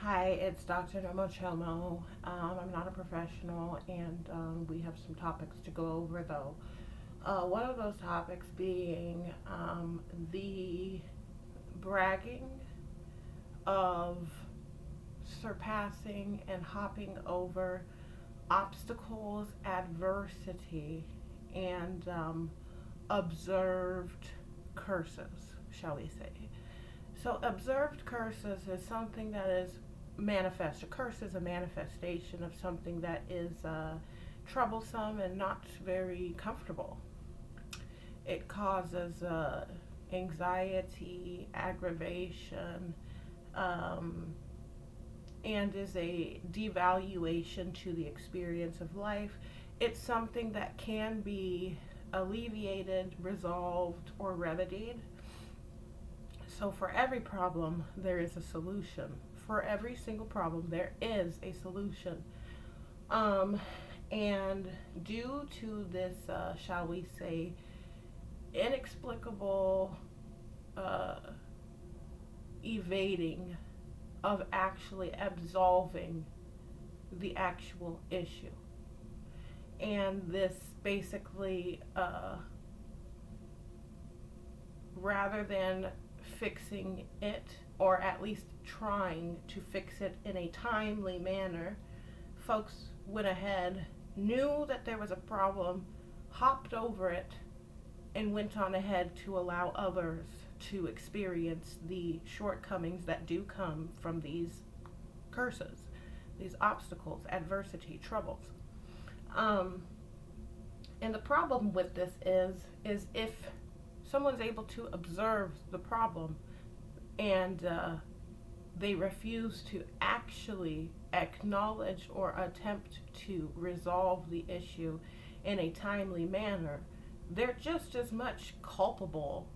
Hi, it's Dr. Nomo Chomo. I'm not a professional, and we have some topics to go over, though. One of those topics being the bragging of surpassing and hopping over obstacles, adversity, and observed curses, shall we say. So, observed curses is something that is manifest. A curse is a manifestation of something that is troublesome and not very comfortable. It causes anxiety, aggravation, um, and is a devaluation to the experience of life. It's something that can be alleviated, resolved, or remedied. So, for every problem, there is a solution. For every single problem, there is a solution. Um, and due to this, shall we say, inexplicable uh, evading of actually absolving the actual issue, and this basically, rather than fixing it, or at least trying to fix it in a timely manner, folks went ahead, knew that there was a problem, hopped over it, and went on ahead to allow others to experience the shortcomings that do come from these curses, these obstacles, adversity, troubles. Um, and the problem with this is if someone's able to observe the problem and they refuse to actually acknowledge or attempt to resolve the issue in a timely manner, they're just as much culpable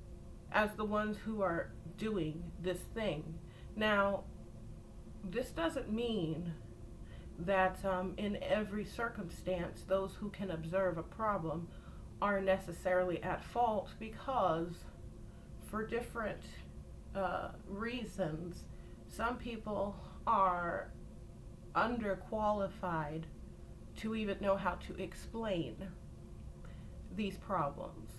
as the ones who are doing this thing. Now, this doesn't mean that in every circumstance, those who can observe a problem are necessarily at fault, because for different reasons, some people are underqualified to even know how to explain these problems.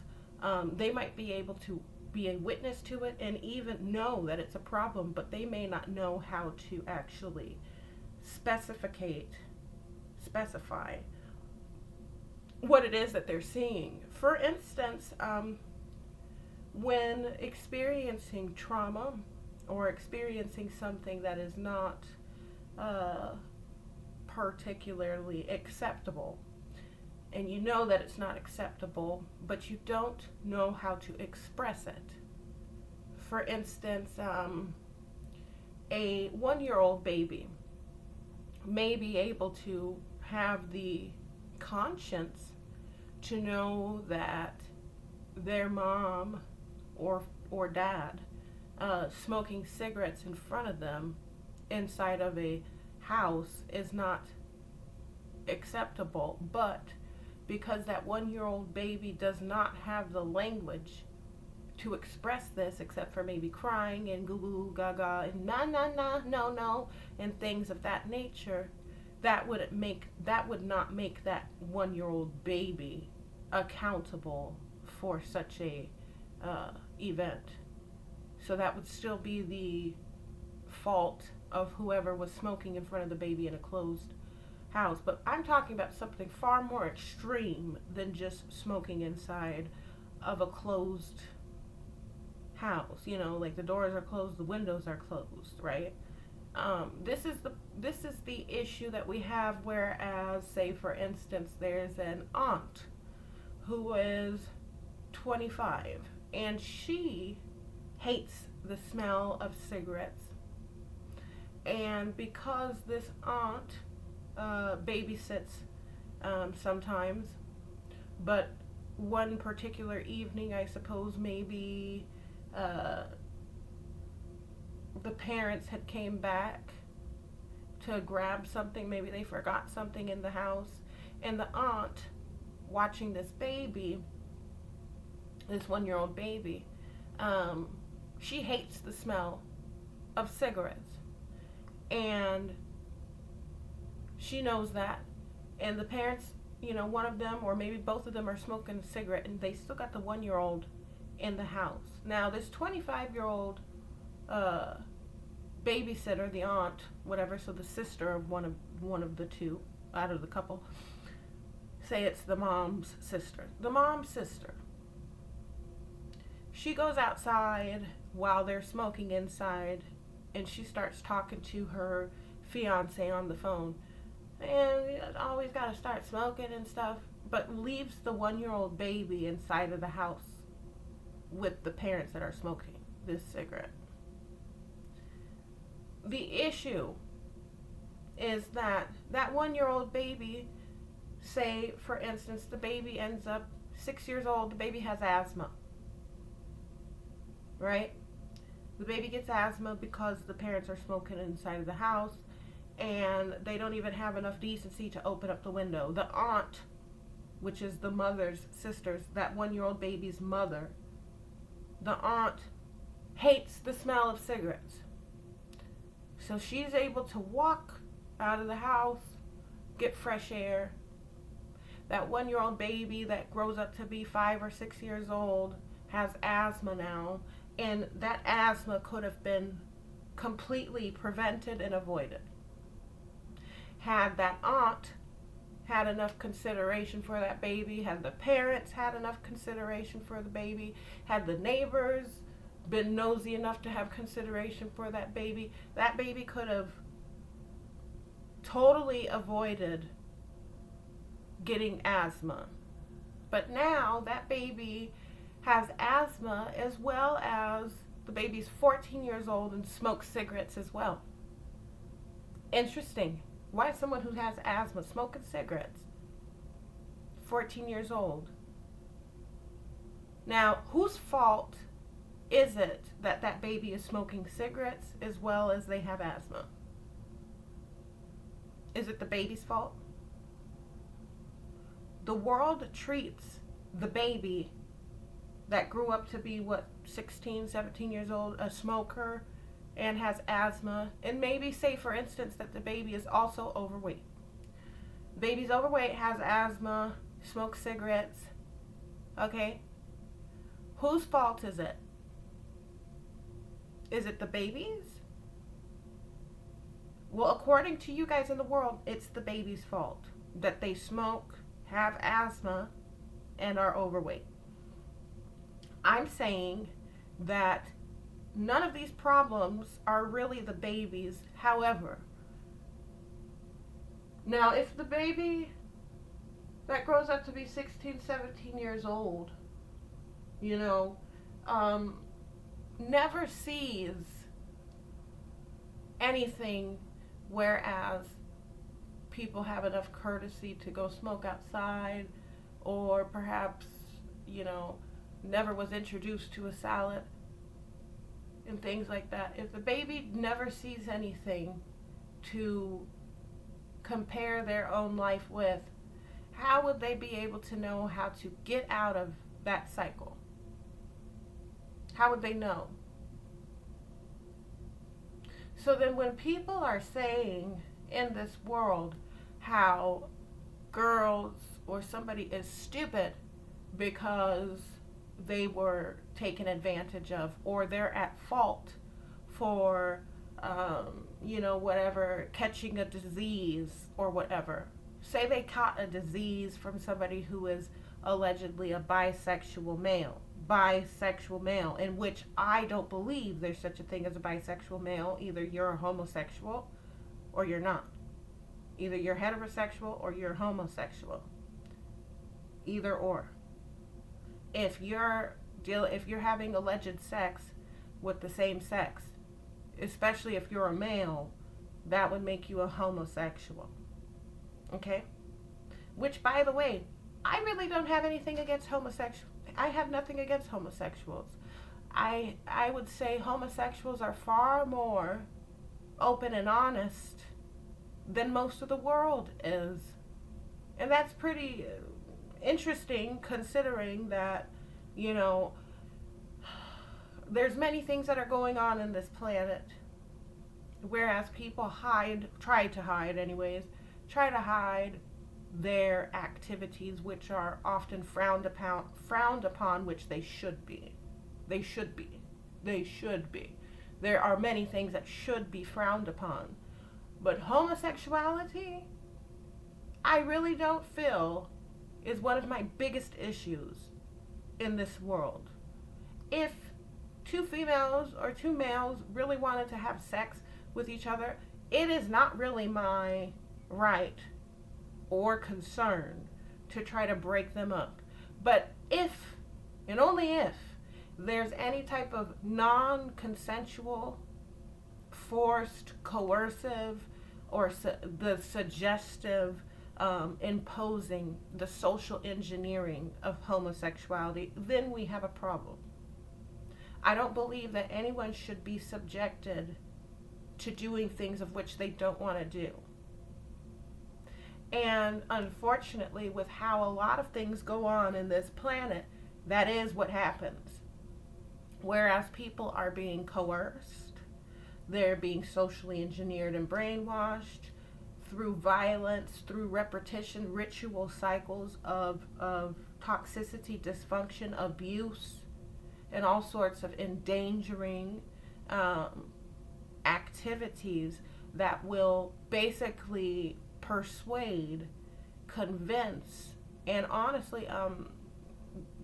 They might be able to be a witness to it and even know that it's a problem, but they may not know how to actually specify what it is that they're seeing. For instance, when experiencing trauma or experiencing something that is not uh, particularly acceptable, and you know that it's not acceptable, but you don't know how to express it. For instance, a 1 year old baby may be able to have the conscience to know that their mom or dad smoking cigarettes in front of them inside of a house is not acceptable, but because that 1 year old baby does not have the language to express this, except for maybe crying and goo goo gaga and na na na no no and things of that nature, that would not make that 1 year old baby accountable for such a event. So that would still be the fault of whoever was smoking in front of the baby in a closed house. But I'm talking about something far more extreme than just smoking inside of a closed house. You know, like the doors are closed, the windows are closed, right? This is the issue that we have. Whereas, say for instance, there's an aunt who is 25 and she hates the smell of cigarettes, and because this aunt babysits sometimes, but one particular evening, I suppose maybe uh, the parents had came back to grab something, maybe they forgot something in the house, and the aunt, watching this baby, this 1 year old baby, she hates the smell of cigarettes. And she knows that. And the parents, one of them or maybe both of them are smoking a cigarette, and they still got the 1-year-old in the house. Now, this 25-year-old babysitter, the aunt, whatever, so the sister of one of the two out of the couple, say it's the mom's sister. The mom's sister. She goes outside while they're smoking inside, and she starts talking to her fiance on the phone. And always got to start smoking and stuff, but leaves the 1-year-old baby inside of the house with the parents that are smoking this cigarette. The issue is that 1-year-old baby, say for instance the baby ends up 6 years old, the baby has asthma, right? The baby gets asthma because the parents are smoking inside of the house, and they don't even have enough decency to open up the window. The aunt, which is the mother's sister's, that 1-year-old baby's mother, the aunt hates the smell of cigarettes. So she's able to walk out of the house, get fresh air. That 1-year-old baby that grows up to be 5 or 6 years old has asthma now, and that asthma could have been completely prevented and avoided had that aunt had enough consideration for that baby, had the parents had enough consideration for the baby, had the neighbors been nosy enough to have consideration for that baby could have totally avoided getting asthma. But now that baby has asthma, as well as the baby's 14 years old and smokes cigarettes as well. Interesting. Why is someone who has asthma smoking cigarettes? 14 years old. Now, whose fault is it that that baby is smoking cigarettes as well as they have asthma? Is it the baby's fault? The world treats the baby that grew up to be, 16, 17 years old, a smoker, and has asthma, and maybe say for instance that the baby is also overweight. Baby's overweight, has asthma, smokes cigarettes. Okay? Whose fault is it? Is it the baby's? Well, according to you guys in the world, it's the baby's fault that they smoke, have asthma, and are overweight. I'm saying that none of these problems are really the baby's. However, now if the baby that grows up to be 16, 17 years old, never sees anything, whereas people have enough courtesy to go smoke outside, or perhaps, never was introduced to a salad and things like that. If the baby never sees anything to compare their own life with, how would they be able to know how to get out of that cycle? How would they know? So then when people are saying in this world how girls or somebody is stupid because they were taken advantage of, or they're at fault for, whatever, catching a disease or whatever. Say they caught a disease from somebody who is allegedly a bisexual male, in which I don't believe there's such a thing as a bisexual male. Either you're a homosexual or you're not. Either you're heterosexual or you're homosexual. Either or. If you're having alleged sex with the same sex, especially if you're a male, that would make you a homosexual. Okay? Which, by the way, I really don't have anything against homosexuals. I have nothing against homosexuals. I would say homosexuals are far more open and honest than most of the world is. And that's pretty interesting, considering that, there's many things that are going on in this planet, whereas people try to hide their activities, which are often frowned upon, which they should be. They should be. They should be. There are many things that should be frowned upon. But homosexuality, I really don't feel is one of my biggest issues in this world. If two females or two males really wanted to have sex with each other, it is not really my right or concern to try to break them up. But if, and only if, there's any type of non-consensual, forced, coercive, or the suggestive, imposing, the social engineering of homosexuality, then we have a problem. I don't believe that anyone should be subjected to doing things of which they don't want to do. And unfortunately, with how a lot of things go on in this planet, that is what happens. Whereas people are being coerced, they're being socially engineered and brainwashed through violence, through repetition, ritual cycles of toxicity, dysfunction, abuse, and all sorts of endangering activities that will basically persuade, convince, and honestly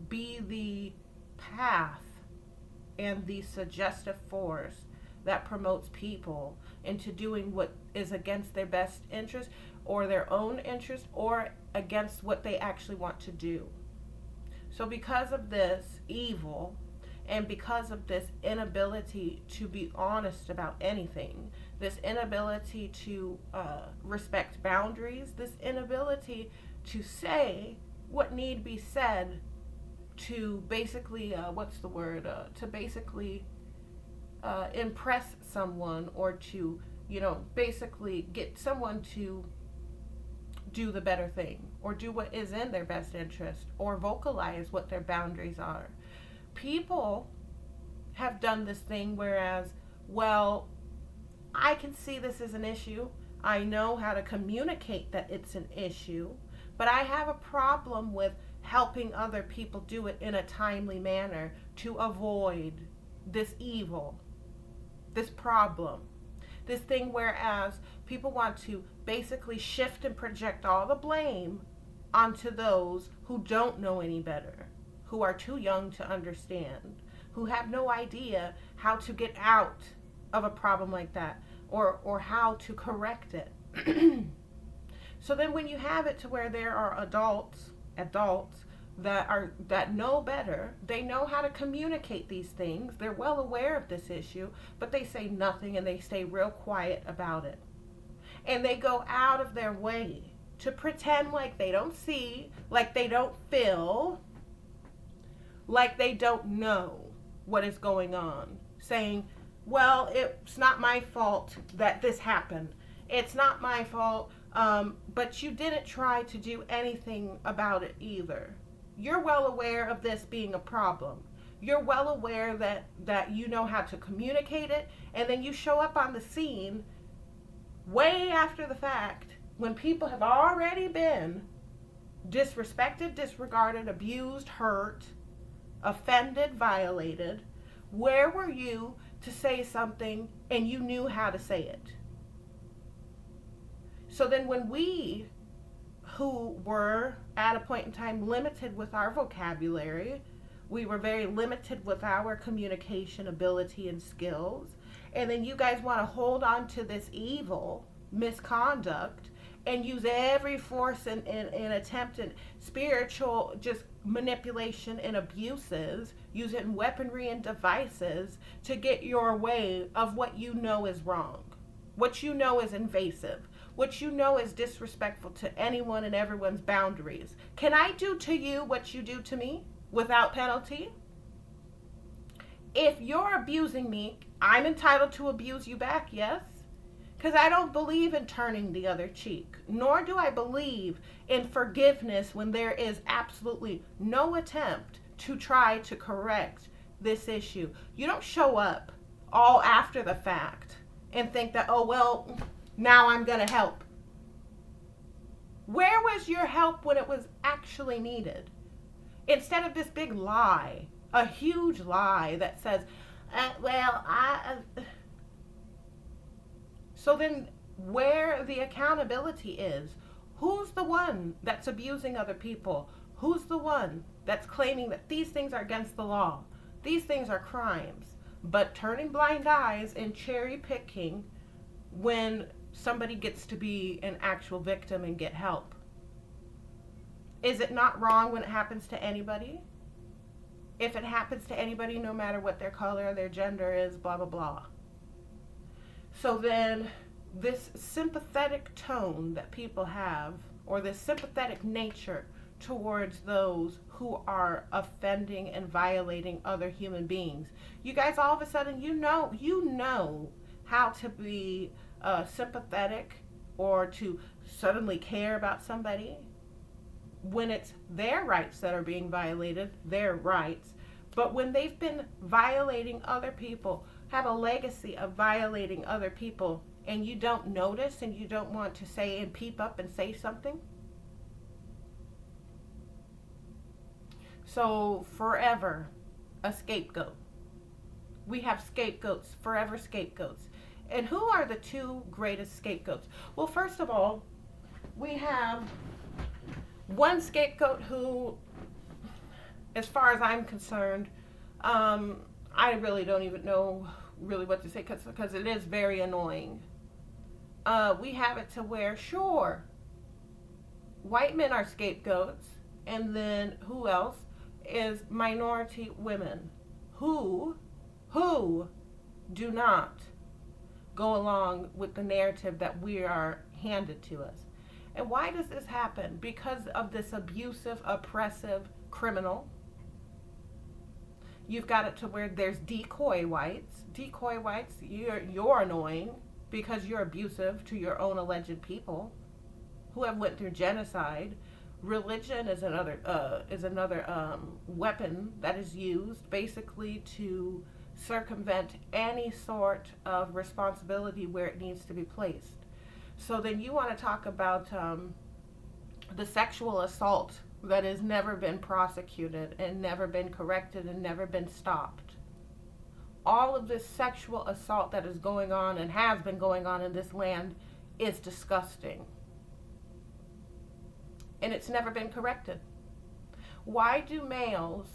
be the path and the suggestive force that promotes people into doing what is against their best interest or their own interest or against what they actually want to do. So because of this evil and because of this inability to be honest about anything, this inability to respect boundaries, this inability to say what need be said to basically, to basically impress someone or to, basically get someone to do the better thing or do what is in their best interest or vocalize what their boundaries are. People have done this thing whereas, well, I can see this as an issue. I know how to communicate that it's an issue, but I have a problem with helping other people do it in a timely manner to avoid this evil, this problem, this thing whereas people want to basically shift and project all the blame onto those who don't know any better, who are too young to understand, who have no idea how to get out of a problem like that or how to correct it. So then when you have it to where there are adults that know better, they know how to communicate these things, they're well aware of this issue, but they say nothing and they stay real quiet about it. And they go out of their way to pretend like they don't see, like they don't feel, like they don't know what is going on, saying, well, it's not my fault that this happened. It's not my fault, but you didn't try to do anything about it either. You're well aware of this being a problem. You're well aware that you know how to communicate it, and then you show up on the scene way after the fact when people have already been disrespected, disregarded, abused, hurt, offended, violated. Where were you to say something and you knew how to say it? So then when we, who were at a point in time limited with our vocabulary, we were very limited with our communication ability and skills, and then you guys want to hold on to this evil misconduct and use every force and attempt at spiritual just manipulation and abuses, using weaponry and devices to get your way of what you know is wrong, what you know is invasive, what you know is disrespectful to anyone and everyone's boundaries. Can I do to you what you do to me without penalty? If you're abusing me, I'm entitled to abuse you back, yes? Because I don't believe in turning the other cheek, nor do I believe in forgiveness when there is absolutely no attempt to try to correct this issue. You don't show up all after the fact and think that, oh, well, now I'm going to help. Where was your help when it was actually needed? Instead of this big lie, a huge lie that says, well, so then where the accountability is, who's the one that's abusing other people? Who's the one that's claiming that these things are against the law? These things are crimes, but turning blind eyes and cherry picking when somebody gets to be an actual victim and get help? Is it not wrong when it happens to anybody? If it happens to anybody, no matter what their color, their gender is, blah, blah, blah. So then this sympathetic tone that people have, or this sympathetic nature towards those who are offending and violating other human beings. You guys, all of a sudden, you know how to be sympathetic or to suddenly care about somebody when it's their rights that are being violated, their rights. But when they've been violating other people, have a legacy of violating other people, and you don't notice and you don't want to say and peep up and say something. So forever a scapegoat. We have scapegoats, forever scapegoats. And who are the two greatest scapegoats? Well, first of all, we have one scapegoat who, as far as I'm concerned, I really don't even know really what to say because it is very annoying. We have it to where, sure, white men are scapegoats, and then who else is minority women who do not go along with the narrative that we are handed to us. And why does this happen? Because of this abusive, oppressive criminal. You've got it to where there's decoy whites. Decoy whites, you're annoying because you're abusive to your own alleged people who have went through genocide. Religion is another weapon that is used basically to circumvent any sort of responsibility where it needs to be placed. So then you want to talk about the sexual assault that has never been prosecuted and never been corrected and never been stopped. All of this sexual assault that is going on and has been going on in this land is disgusting. And it's never been corrected. Why do males,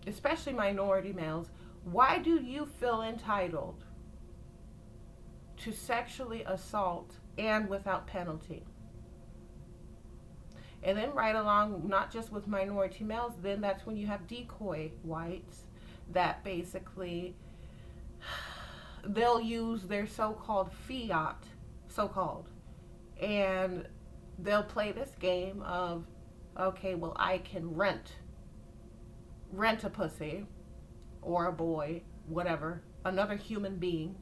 especially minority males, why do you feel entitled to sexually assault and without penalty? And then right along, not just with minority males, then that's when you have decoy whites that basically they'll use their so-called fiat, and they'll play this game of, okay, well, I can rent a pussy or a boy, whatever, another human being.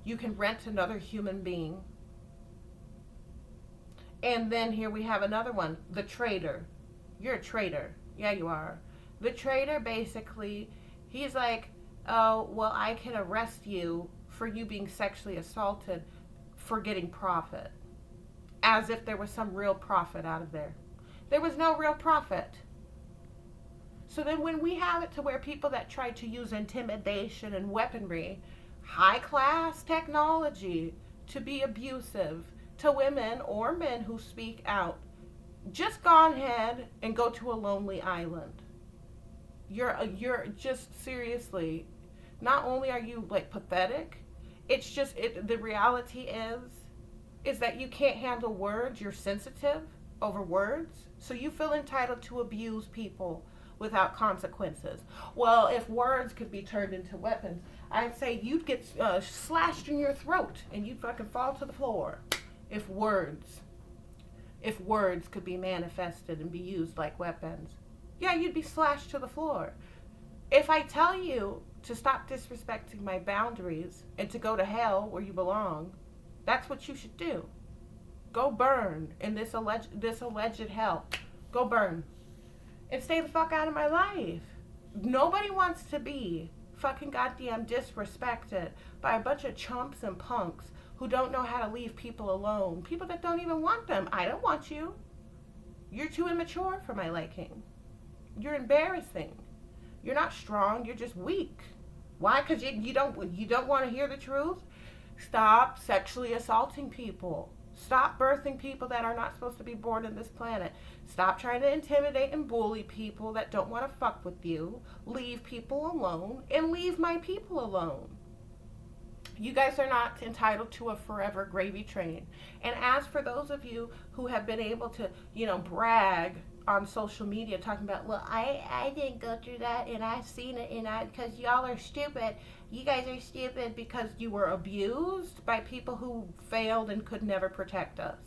You can rent another human being. And then here we have another one, the traitor. You're a traitor. Yeah, you are. The traitor basically, he's like, oh, well, I can arrest you for you being sexually assaulted for getting profit. As if there was some real profit out of there. There was no real profit. So then when we have it to where people that try to use intimidation and weaponry, high-class technology to be abusive to women or men who speak out, just go ahead and go to a lonely island. You're just seriously, not only are you like pathetic, it's just, the reality is that you can't handle words. You're sensitive over words. So you feel entitled to abuse people without consequences. Well, if words could be turned into weapons, I'd say you'd get slashed in your throat and you'd fucking fall to the floor. If words could be manifested and be used like weapons, yeah, you'd be slashed to the floor. If I tell you to stop disrespecting my boundaries and to go to hell where you belong, that's what you should do. Go burn in this alleged hell. Go burn. And stay the fuck out of my life. Nobody wants to be fucking goddamn disrespected by a bunch of chumps and punks who don't know how to leave people alone. People that don't even want them. I don't want you. You're too immature for my liking. You're embarrassing. You're not strong. You're just weak. Why? Because you don't want to hear the truth? Stop sexually assaulting people. Stop birthing people that are not supposed to be born on this planet. Stop trying to intimidate and bully people that don't want to fuck with you. Leave people alone and leave my people alone. You guys are not entitled to a forever gravy train. And as for those of you who have been able to, brag on social media talking about, well, I didn't go through that and I've seen it and because y'all are stupid. You guys are stupid because you were abused by people who failed and could never protect us.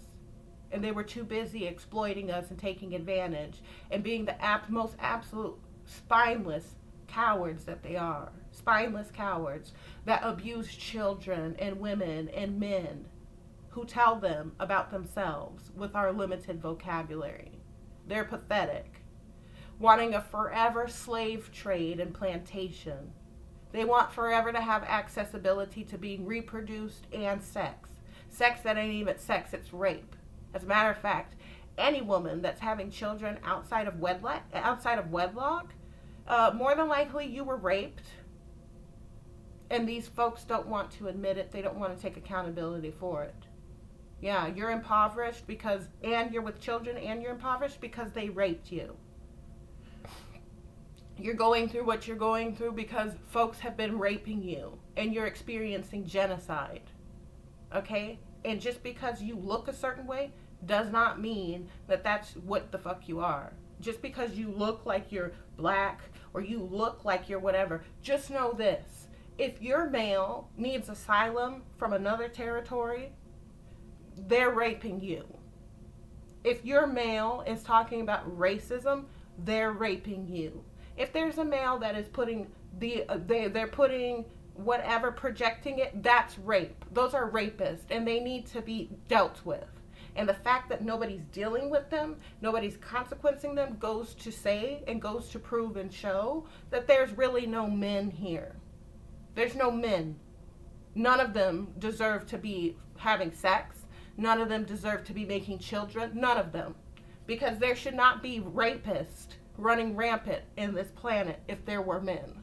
And they were too busy exploiting us and taking advantage and being the most absolute spineless cowards that they are. Spineless cowards that abuse children and women and men who tell them about themselves with our limited vocabulary. They're pathetic. Wanting a forever slave trade and plantation. They want forever to have accessibility to being reproduced and sex. Sex that ain't even sex, it's rape. As a matter of fact, any woman that's having children outside of wedlock, more than likely you were raped. And these folks don't want to admit it. They don't want to take accountability for it. Yeah, you're impoverished and you're with children and you're impoverished because they raped you. You're going through what you're going through because folks have been raping you and you're experiencing genocide. Okay? And just because you look a certain way does not mean that that's what the fuck you are. Just because you look like you're black or you look like you're whatever, just know this. If your male needs asylum from another territory, they're raping you. If your male is talking about racism, they're raping you. If there's a male that is putting they're putting whatever, projecting it, that's rape. Those are rapists and they need to be dealt with. And the fact that nobody's dealing with them, nobody's consequencing them, goes to say and goes to prove and show that there's really no men here. There's no men. None of them deserve to be having sex. None of them deserve to be making children. None of them. Because there should not be rapists running rampant in this planet if there were men.